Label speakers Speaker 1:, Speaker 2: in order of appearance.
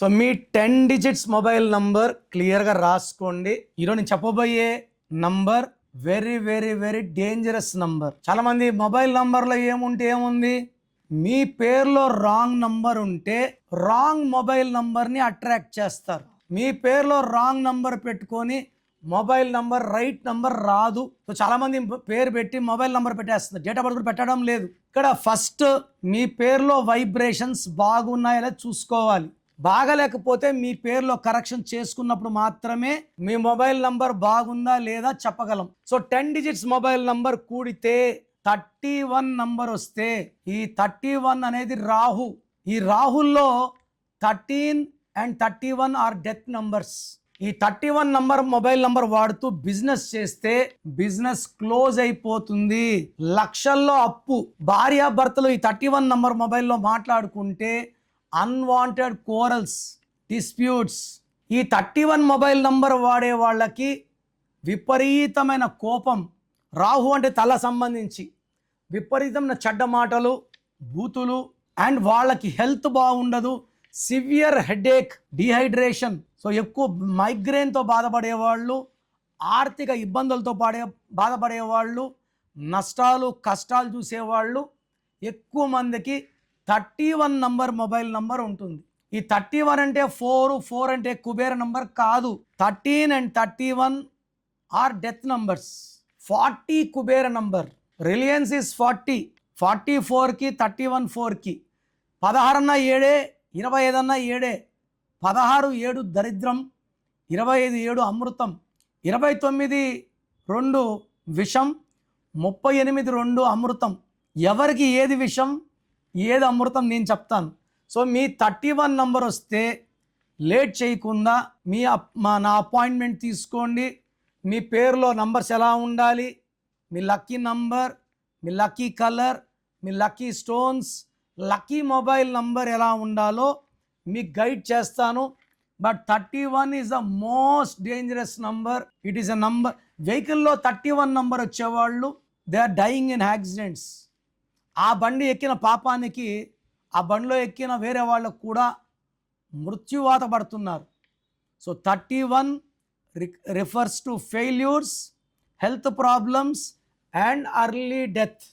Speaker 1: So మీ 10 digits mobile number క్లియర్గా రాసుకోండి. ఈరోజు నేను చెప్పబోయే number very very very dangerous number. చాలా మంది మొబైల్ నంబర్లో ఏముంది, మీ పేరులో రాంగ్ నంబర్ ఉంటే రాంగ్ మొబైల్ నంబర్ని అట్రాక్ట్ చేస్తారు. మీ పేరులో రాంగ్ నంబర్ పెట్టుకొని మొబైల్ నంబర్ రైట్ నంబర్ రాదు. సో చాలా మంది పేరు పెట్టి మొబైల్ నంబర్ పెట్టేస్తుంది, డేట్ ఆఫ్ బర్త్ పెట్టడం లేదు. ఇక్కడ ఫస్ట్ మీ పేరులో వైబ్రేషన్స్ బాగున్నాయో చూసుకోవాలి. బాగలేకపోతే మీ పేరులో కరెక్షన్ చేసుకున్నప్పుడు మాత్రమే మీ మొబైల్ నంబర్ బాగుందా లేదా చెప్పగలం. సో 10 డిజిట్స్ మొబైల్ నంబర్ కూడితే 31 నంబర్ వస్తే ఈ 31 అనేది రాహు. ఈ రాహుల్లో 13 అండ్ 31 ఆర్ డెత్ నంబర్స్. ఈ 31 నంబర్ మొబైల్ నంబర్ వాడుతూ బిజినెస్ చేస్తే బిజినెస్ క్లోజ్ అయిపోతుంది. లక్షల్లో అప్పు. భార్యాభర్తలు ఈ 31 నంబర్ మొబైల్లో మాట్లాడుకుంటే అన్వాంటెడ్ కోరల్స్, డిస్ప్యూట్స్. ఈ 31 మొబైల్ నంబర్ వాడే వాళ్ళకి విపరీతమైన కోపం. రాహు అంటే తల సంబంధించి విపరీతమైన చెడ్డ మాటలు, బూతులు, అండ్ వాళ్ళకి హెల్త్ బాగుండదు. Severe headache, dehydration. సో ఎక్కువ మైగ్రేన్తో బాధపడేవాళ్ళు, ఆర్థిక ఇబ్బందులతో బాధపడేవాళ్ళు, నష్టాలు కష్టాలు చూసేవాళ్ళు ఎక్కువ మందికి 31 నంబర్ మొబైల్ నంబర్ ఉంటుంది. ఈ 31 అంటే 4 అంటే కుబేర నంబర్ కాదు. 13 and 31 are death numbers. 40 Kubera number. Reliance is 40. 44కి 31 4కి 16 అన్న 7, 25 అన్న 7. 16 7 దరిద్రం, 25 7 అమృతం, 29 2 విషం, 38 2 అమృతం. ఎవరికి ఏది విషం ఏది అమృతం నేను చెప్తాను. సో మీ 31 నంబర్ వస్తే లేట్ చేయకుండా నా అపాయింట్మెంట్ తీసుకోండి. మీ పేరులో నంబర్స్ ఎలా ఉండాలి, మీ లక్కీ నంబర్, మీ లక్కీ కలర్, మీ lucky stones, lucky mobile number ఎలా ఉండాలో మీకు గైడ్ చేస్తాను. But 31 is the most dangerous number. It is a number. వెహికల్లో 31 నంబర్ వచ్చేవాళ్ళు they are dying in accidents. ఆ బండి ఎక్కిన పాపానికి ఆ బండిలో ఎక్కిన వేరే వాళ్ళకు కూడా మృత్యువాత పడుతున్నారు. So 31 refers to failures, health problems and early death.